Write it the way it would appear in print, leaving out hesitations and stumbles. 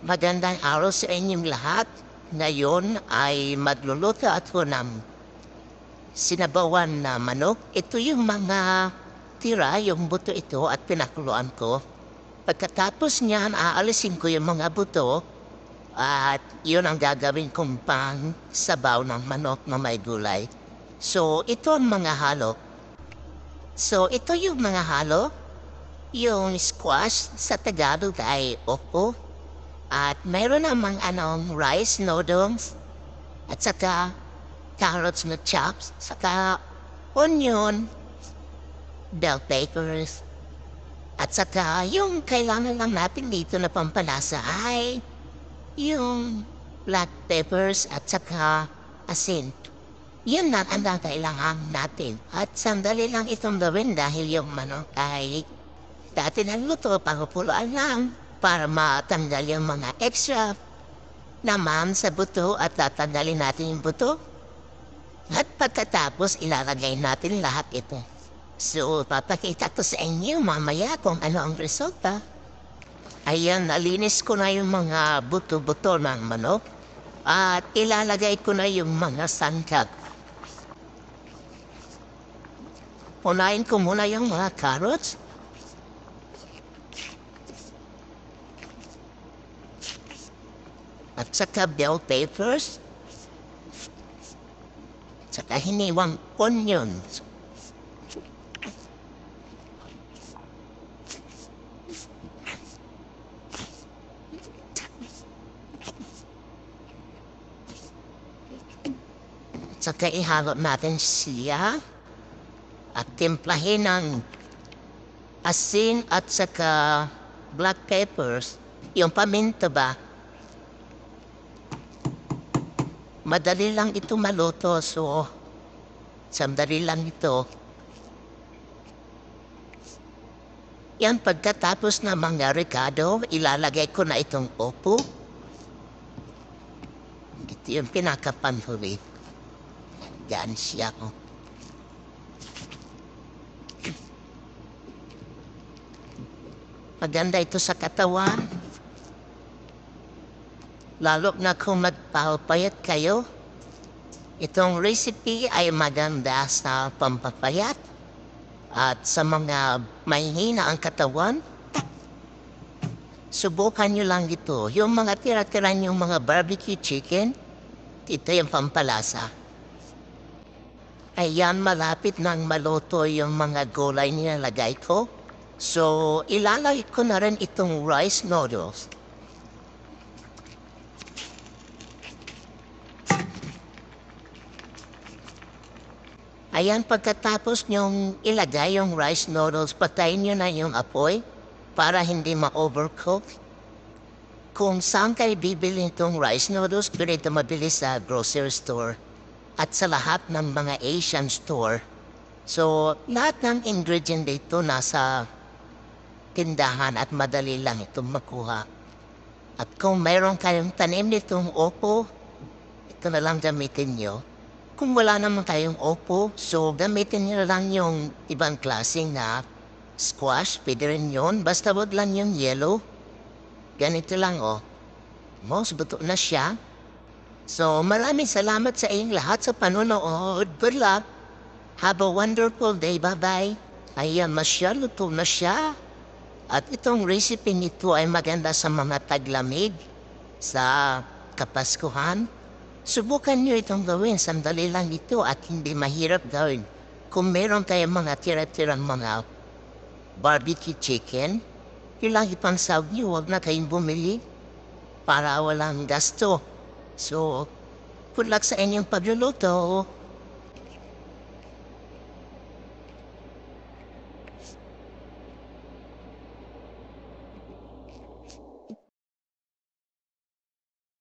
Magandang araw sa inyong lahat. Ngayon ay magluluto ako ng sinabawan na manok. Ito yung mga tira, yung buto ito at pinakuluan ko. Pagkatapos niyan, aalisin ko yung mga buto at yun ang gagawin kong pang sabaw ng manok na may gulay. So, ito ang mga halo. So, ito yung mga halo. Yung squash sa Tagalog ay opo. At mayroon namang rice noodles at saka carrots na chops, saka onion, bell peppers, at saka yung kailangan lang natin dito na pampalasa ay yung black peppers at saka asin. Yun lang ang kailangan natin. At sandali lang itong gawin dahil yung manok ay dati naluto, pangupuluan lang para matanggal yung mga extra naman sa buto at tatanggalin natin yung buto. At pagkatapos ilalagay natin lahat ito. So, papakita ko sa inyo mamaya kung ano ang resulta. Ayan, nalinis ko na yung mga buto-buto ng manok at ilalagay ko na yung mga sangkap. Unahin ko muna yung mga carrots. At saka bell peppers. Saka hiniwang onions. Saka ihalo natin siya. At timplahin ng asin at saka black peppers. Yung paminta ba? Madali lang ito maluto, so sandali lang ito. Yan, pagkatapos na mga ricado, ilalagay ko na itong opo. Ito yung pinakapanhuli. Yan siya. Maganda ito sa katawan. Lalo na kung magpapayat kayo, itong recipe ay maganda sa pampapayat at sa mga mahihina ang katawan. Subukan nyo lang ito. Yung mga tira-tira yung mga barbecue chicken, ito yung pampalasa. Ayan, malapit nang maluto yung mga gulay nilalagay ko. So, ilalagay ko na rin itong rice noodles. Ayan, pagkatapos nyong ilagay yung rice noodles, patayin nyo na yung apoy para hindi ma-overcook. Kung saan kayo bibili itong rice noodles, dito mabili sa grocery store at sa lahat ng mga Asian store. So, lahat ng ingredient dito nasa tindahan at madali lang itong makuha. At kung mayroon kayong tanim nitong opo, ito na lang gamitin nyo. Kung wala naman kayong opo, so gamitin nyo lang yung ibang klaseng na squash. Pwede rin yun. Basta wag lang yung yellow. Ganito lang, oh. Most buto na siya. So, maraming salamat sa inyong lahat sa panonood. Good luck. Have a wonderful day. Bye-bye. Ayan, luto na siya. At itong recipe nito ay maganda sa mga taglamig sa Kapaskuhan. Subukan nyo itong gawin. Sandali lang ito at hindi mahirap gawin. Kung meron kayong mga tira-tirang mga barbecue chicken, ilang ipansawag nyo, huwag na kayong bumili para walang gasto. So, good luck sa inyong pagluluto.